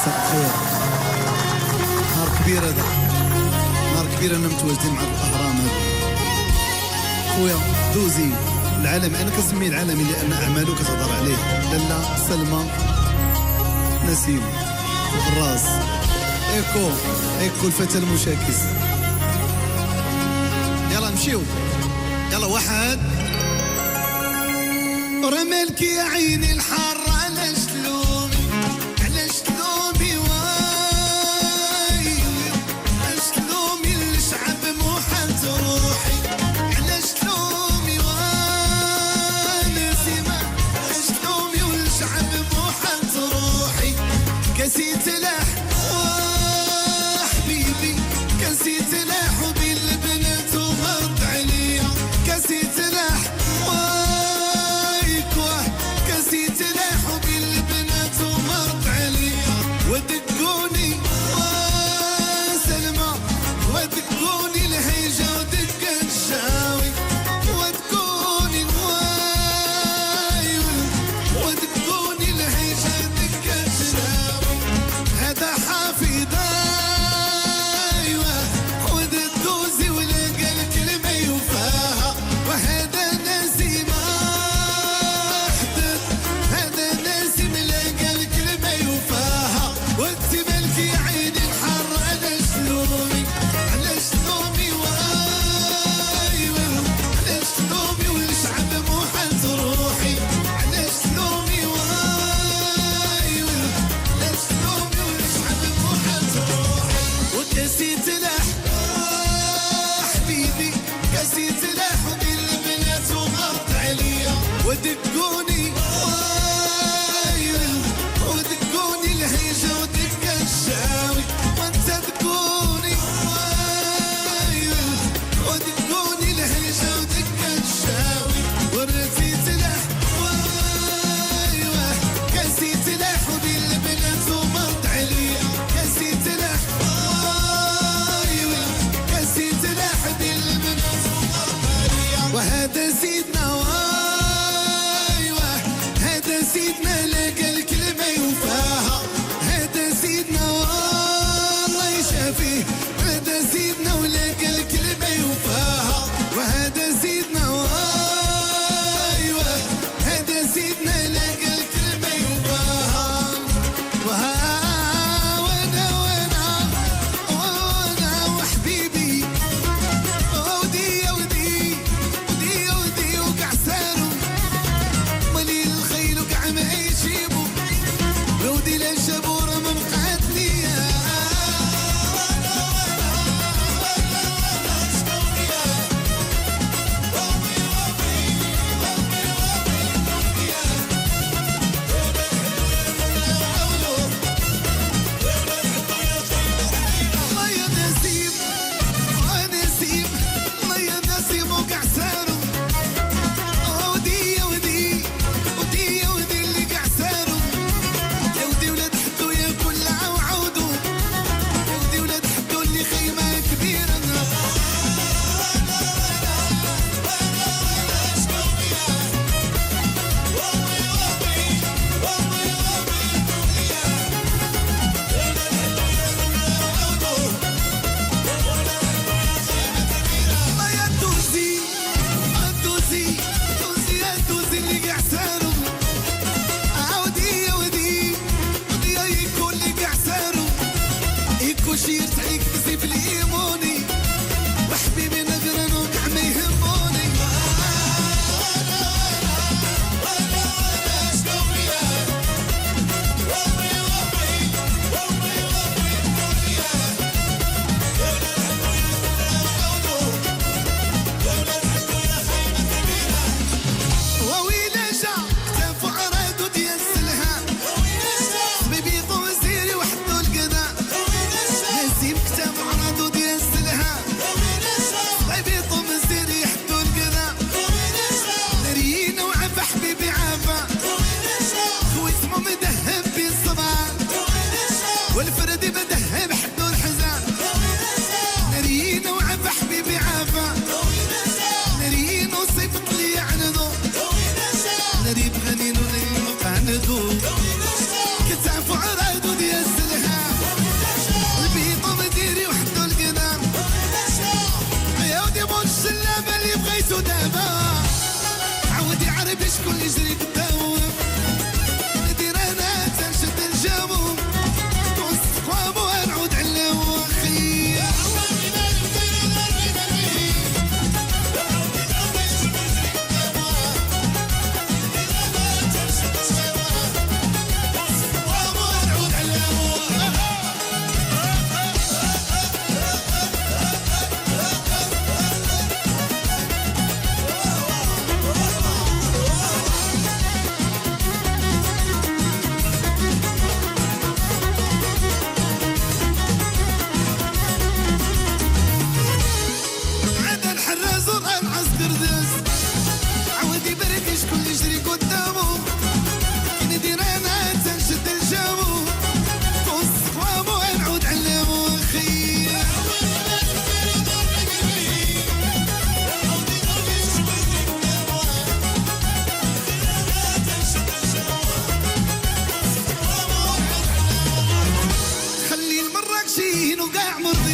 مساء الخير. نهار كبير هذا، نهار كبير أنا متواجدين مع الأهرام هذا. خويا دوزي العالم، أنا كنسميه العالمي لأن أعماله كتهضر عليه. لالا سلمى نسيم الراس إيكو الفتى المشاكس. يلا نمشيو، يلا واحد. رمالك يا عيني الحر علاش تلومي، علاش تلومي واي، علاش تلومي الشعب محال تروحي، علاش تلومي ونسيمة، علاش تلومي والشعب محال تروحي. كاسي تلاح وحبيبي، كاسي تلاح وبين البنات ومرض عليا، كاسي تلاح ودقوني وسلمى، ودقوني الهيجة ودق الشاوي، ودقوني الوايل، ودقوني الهيجة ودق الشاوي. هذا حفيظ ايوه، وذا الدوزي ولقى الكلمة يوفاها، وهذا نسيم احدث، هذا نسيم لقى الكلمة يوفاها. وانت مالك يا عيني الحر علاش تلومي، علاش تلومي وايوه، علاش تلومي والشعب محال تروحي، علاش تلومي وايوه، علاش تلومي والشعب محال تروحي. وكاسي تلاح حبيبي، كاسي تلاح وبين البنات وغلط عليا، ودقوني وايوه، ودقوني الهيجة ودق الشاوي، وانت دقوني وايوه، ودقوني الهيجة ودق الشاوي. ورثي تلاح وايوه، كاسي تلاح وبين البنات ومرض عليا، كاسي تلاح وايوه، كاسي تلاح وبين البنات ومرض عليا. وهذا سيدنا وايوه، هذا سيدنا لقى الكلمة يوفاها، هذا سيدنا والله يشافيه، هذا سيدنا ولقى الكلمة يوفاها. وهذا سيدنا وايوه، هذا سيدنا لقى الكلمة يوفاها. وانا وحبيبي، ودي وقع سارو، مالي الخيل وقع ما يجيبو، ودي لا شابورة ما بقات ليا. الله يا نسيم، ونسيم، الله يا نسيم وقع سارو، ودي اللي قع سارو. يا ودي ولاد حدو يا كل عودو، يا ودي ولاد حدو اللي خيمة كبيرة. الله يا دوزي، دوزي اللي قع سارو، عودي يا ودي يكو اللي قع سارو، يكو شيرت عليك بزيف ليموني، وحبيبي نقرن وقع ما يهموني. وويلا جا كتافو عراد وديال السلهام، بيبي طوزيري وحدو القدا، نسيم يعمر